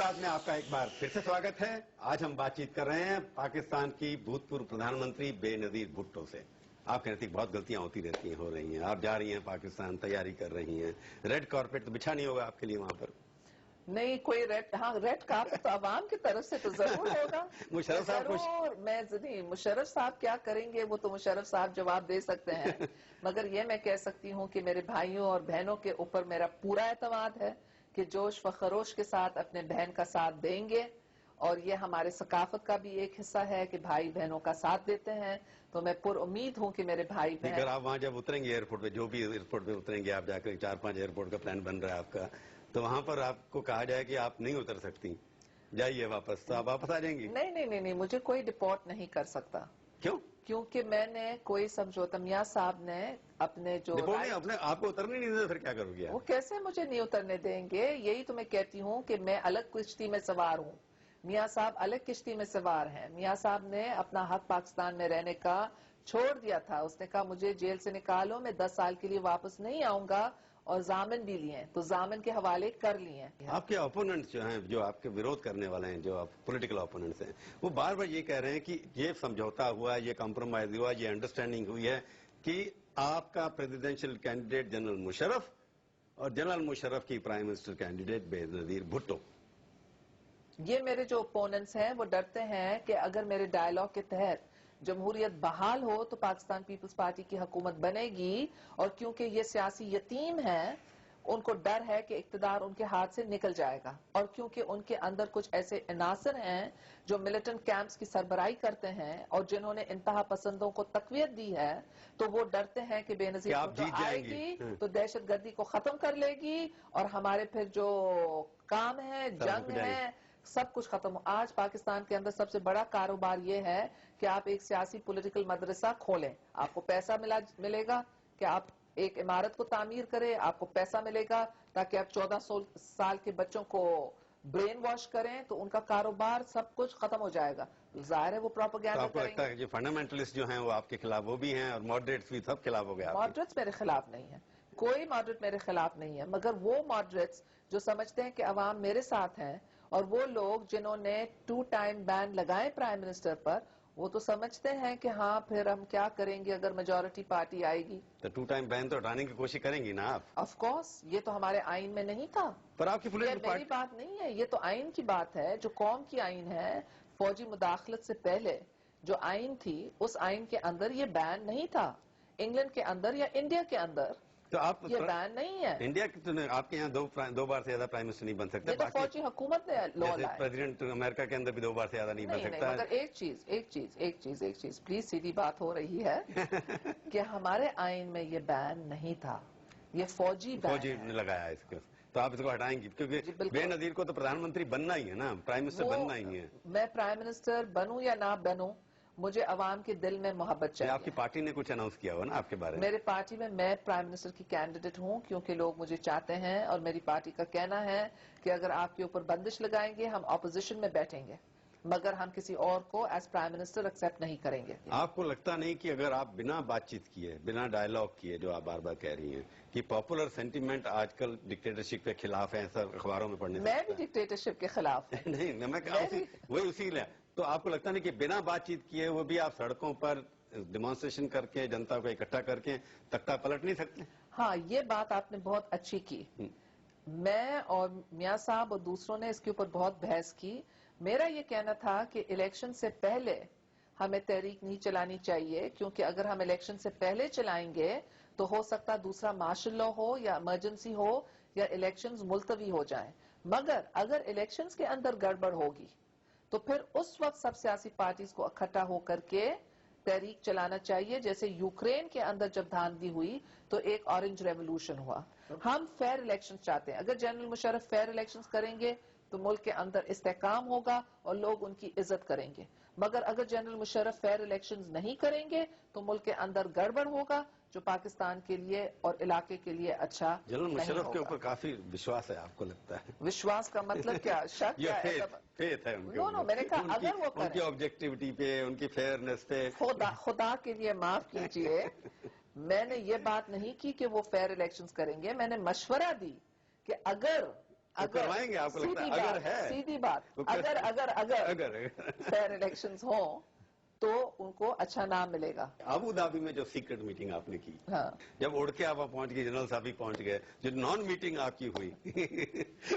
बात में आपका एक बार फिर से स्वागत है। आज हम बातचीत कर रहे हैं पाकिस्तान की भूतपूर्व प्रधानमंत्री बेनजीर भुट्टो से। आपके नजदीक बहुत गलतियां होती रहती हैं, हो रही हैं। आप जा रही हैं पाकिस्तान, तैयारी कर रही हैं। रेड कारपेट तो बिछा नहीं होगा आपके लिए वहां पर? नहीं, कोई रेड कार्पेट तो आवाम की तरफ से तो जरूर होगा। मुशर्रफ साहब जरूर। मैं नहीं, मुशर्रफ साहब क्या करेंगे वो तो मुशर्रफ साहब जवाब दे सकते हैं। मगर ये मैं कह सकती हूँ कि मेरे भाइयों और बहनों के ऊपर मेरा पूरा एतमाद है कि जोश व खरोश के साथ अपने बहन का साथ देंगे। और ये हमारे सकाफत का भी एक हिस्सा है कि भाई बहनों का साथ देते हैं। तो मैं पुर उम्मीद हूँ कि मेरे भाई बहन, अगर आप वहां जब उतरेंगे एयरपोर्ट पे, जो भी एयरपोर्ट पे उतरेंगे, आप जाकर 4-5 एयरपोर्ट का प्लान बन रहा है आपका, तो वहां पर आपको कहा जाए कि आप नहीं उतर सकती, जाइए वापस, तो आप वापस आ जाएंगी? नहीं, मुझे कोई डिपोर्ट नहीं कर सकता। क्यों? क्योंकि मैंने कोई समझौता, मियाँ साहब ने अपने जो अपने आपको उतरने नहीं देते, फिर क्या करोगे? वो कैसे मुझे नहीं उतरने देंगे? यही तो मैं कहती हूँ कि मैं अलग किश्ती में सवार हूँ, मियाँ साहब अलग किश्ती में सवार हैं। मियाँ साहब ने अपना हक पाकिस्तान में रहने का छोड़ दिया था। उसने कहा मुझे जेल से निकालो, मैं 10 साल के लिए वापस नहीं आऊंगा, और जामिन भी लिए, तो जामिन के हवाले कर लिए। आपके ओपोनेंट्स जो हैं, जो आपके विरोध करने वाले हैं, जो आप पॉलिटिकल ओपोनेंट्स हैं, वो बार बार ये कह रहे हैं कि ये समझौता हुआ, ये कॉम्प्रोमाइज हुआ, ये अंडरस्टैंडिंग हुई है कि आपका प्रेसिडेंशियल कैंडिडेट जनरल मुशर्रफ और जनरल मुशर्रफ की prime minister candidate Benazir Bhutto. ये मेरे जो ओपोनेंट्स हैं वो डरते हैं कि अगर मेरे डायलॉग के तहत जमहूरियत बहाल हो तो पाकिस्तान पीपल्स पार्टी की हुकूमत बनेगी। और क्योंकि ये सियासी यतीम हैं, उनको डर है कि इक्तदार उनके हाथ से निकल जाएगा। और क्योंकि उनके अंदर कुछ ऐसे इनासर हैं जो मिलिटेंट कैंप्स की सरबराही करते हैं और जिन्होंने इंतहा पसंदों को तकवीत दी है, तो वो डरते हैं कि बेनजीर भुट्टो आएगी तो दहशत गर्दी को खत्म कर लेगी और हमारे फिर जो काम है, जंग है, सब कुछ खत्म हो। आज पाकिस्तान के अंदर सबसे बड़ा कारोबार ये है कि आप एक सियासी पॉलिटिकल मदरसा खोलें, आपको पैसा मिलेगा कि आप एक इमारत को तामीर करें, आपको पैसा मिलेगा ताकि आप 14 साल के बच्चों को ब्रेन वॉश करें, तो उनका कारोबार सब कुछ खत्म हो जाएगा। जाहिर है वो प्रोपेगेंडा तो आपको लगता है कि फंडामेंटलिस्ट जो हैं वो आपके खिलाफ वो भी हैं और मॉडरेट्स भी सब खिलाफ हो गए? मॉडरेट्स मेरे खिलाफ नहीं है, कोई मॉडरेट मेरे खिलाफ नहीं है, मगर वो मॉडरेट्स जो समझते हैं कि अवाम मेरे साथ हैं, और वो लोग जिन्होंने 2 टाइम बैन लगाए प्राइम मिनिस्टर पर, वो तो समझते हैं कि हाँ फिर हम क्या करेंगे अगर मेजॉरिटी पार्टी आएगी। तो 2 टाइम बैन तो हटाने की कोशिश करेंगी ना आप? ऑफ कोर्स, ये तो हमारे आइन में नहीं था। पर आपकी ये मेरी बात नहीं है, ये तो आइन की बात है, जो कौम की आइन है। फौजी मुदाखलत से पहले जो आइन थी, उस आइन के अंदर ये बैन नहीं था। इंग्लैंड के अंदर या इंडिया के अंदर तो आप ये बैन नहीं है। इंडिया की तो आपके यहाँ दो बार से ज्यादा प्राइम मिनिस्टर नहीं बन सकता। तो फौजी हुकूमत ने लॉ लाया। प्रेसिडेंट अमेरिका के अंदर भी 2 बार से ज्यादा नहीं बन सकता। मगर एक चीज प्लीज, सीधी बात हो रही है कि हमारे आइन में ये बैन नहीं था, ये फौजी ने लगाया इसको, तो आप इसको हटाएंगी? क्योंकि बेनजीर को तो प्रधानमंत्री बनना ही है ना, प्राइम मिनिस्टर बनना ही है। मैं प्राइम मिनिस्टर बनूं या ना बनूं, मुझे अवाम के दिल में मोहब्बत चाहिए। आपकी पार्टी ने कुछ अनाउंस किया हो ना आपके बारे में? मेरे पार्टी में मैं प्राइम मिनिस्टर की कैंडिडेट हूं, क्योंकि लोग मुझे चाहते हैं और मेरी पार्टी का कहना है कि अगर आपके ऊपर बंदिश लगाएंगे हम ऑपोजिशन में बैठेंगे, मगर हम किसी और को एज प्राइम मिनिस्टर एक्सेप्ट नहीं करेंगे। आपको लगता नहीं कि अगर आप बिना बातचीत किए, बिना डायलॉग किए, जो आप बार बार कह रही हैं कि पॉपुलर सेंटीमेंट आजकल डिक्टेटरशिप के खिलाफ है, ऐसा अखबारों में पढ़ने? मैं भी डिक्टेटरशिप के खिलाफ नहीं, मैं वही उसी लिए। तो आपको लगता नहीं कि बिना बातचीत किए वो भी आप सड़कों पर डेमोन्स्ट्रेशन करके, जनता को इकट्ठा करके तख्ता पलट नहीं सकते? हाँ, ये बात आपने बहुत अच्छी की। मैं और मियाँ साहब और दूसरों ने इसके ऊपर बहुत बहस की। मेरा ये कहना था कि इलेक्शन से पहले हमें तहरीक नहीं चलानी चाहिए, क्योंकि अगर हम इलेक्शन से पहले चलाएंगे तो हो सकता दूसरा मार्शल लॉ हो या इमरजेंसी हो या इलेक्शंस मुलतवी हो जाएं। मगर अगर इलेक्शंस के अंदर गड़बड़ होगी तो फिर उस वक्त सब सियासी पार्टीज को इकट्ठा होकर के तहरीक चलाना चाहिए। जैसे यूक्रेन के अंदर जब धांधली हुई तो एक ऑरेंज रेवोल्यूशन हुआ। हम फेयर इलेक्शन चाहते हैं। अगर जनरल मुशर्रफ फेयर इलेक्शंस करेंगे तो मुल्क के अंदर इस्तेहकाम होगा और लोग उनकी इज्जत करेंगे। मगर अगर जनरल मुशर्रफ फेयर इलेक्शंस नहीं करेंगे तो मुल्क के अंदर गड़बड़ होगा, जो पाकिस्तान के लिए और इलाके के लिए अच्छा। जनरल मुशर्रफ के ऊपर काफी विश्वास है, आपको लगता है? विश्वास का मतलब क्या? शक क्या है? फेथ है उनके। नो, मैंने कहा अगर वो करें, उनकी ऑब्जेक्टिविटी पे, उनकी फेयरनेस पे। खुदा के लिए माफ कीजिए, मैंने ये बात नहीं की कि वो फेयर इलेक्शंस करेंगे। मैंने मशवरा दी कि करवाएंगे आपको लगता है? अगर है सीधी बात, तो कैसे? अगर फेयर इलेक्शंस हों तो उनको अच्छा नाम मिलेगा। अबू धाबी में जो सीक्रेट मीटिंग आपने की, हाँ, जब उड़ के आप वहाँ पहुंच गए, जनरल साहब भी पहुंच गए, जो नॉन मीटिंग आपकी हुई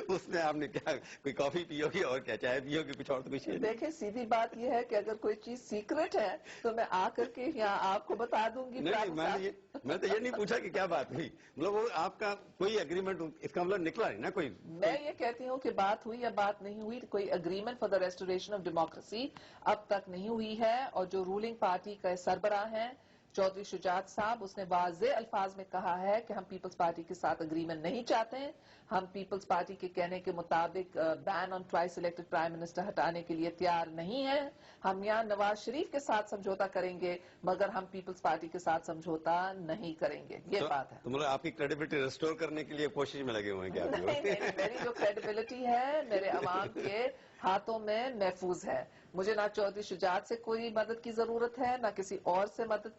उसमें आपने क्या, कोई कॉफी पियोगी और क्या, चाय पियोगी, कुछ और तो कुछ नहीं? देखिए सीधी बात यह है कि अगर कोई चीज सीक्रेट है तो मैं आकर के यहाँ आपको बता दूंगी। नहीं, मैं तो ये नहीं पूछा कि क्या बात हुई, मतलब वो आपका कोई एग्रीमेंट, इसका मतलब निकला नहीं ना कोई? मैं ये कहती हूँ कि बात हुई या बात नहीं हुई, कोई agreement for the restoration of democracy अब तक नहीं हुई है। और जो रूलिंग पार्टी का सरबराह हैं चौधरी शुजात साहब, उसने वाज़े अल्फाज में कहा है कि हम पीपल्स पार्टी के साथ एग्रीमेंट नहीं चाहते हैं। हम पीपल्स पार्टी के कहने के मुताबिक ban on twice elected prime minister हटाने के लिए तैयार नहीं है। हम यहाँ नवाज शरीफ के साथ समझौता करेंगे मगर हम पीपल्स पार्टी के साथ समझौता नहीं करेंगे, ये बात है। तो मतलब आपकी क्रेडिबिलिटी रिस्टोर करने के लिए कोशिश में लगे हुए हैं क्या आप? नहीं, मेरी जो क्रेडिबिलिटी है मेरे अवाम के हाथों में महफूज है। मुझे ना चौधरी शुजात से कोई मदद की जरूरत है, ना किसी और से मदद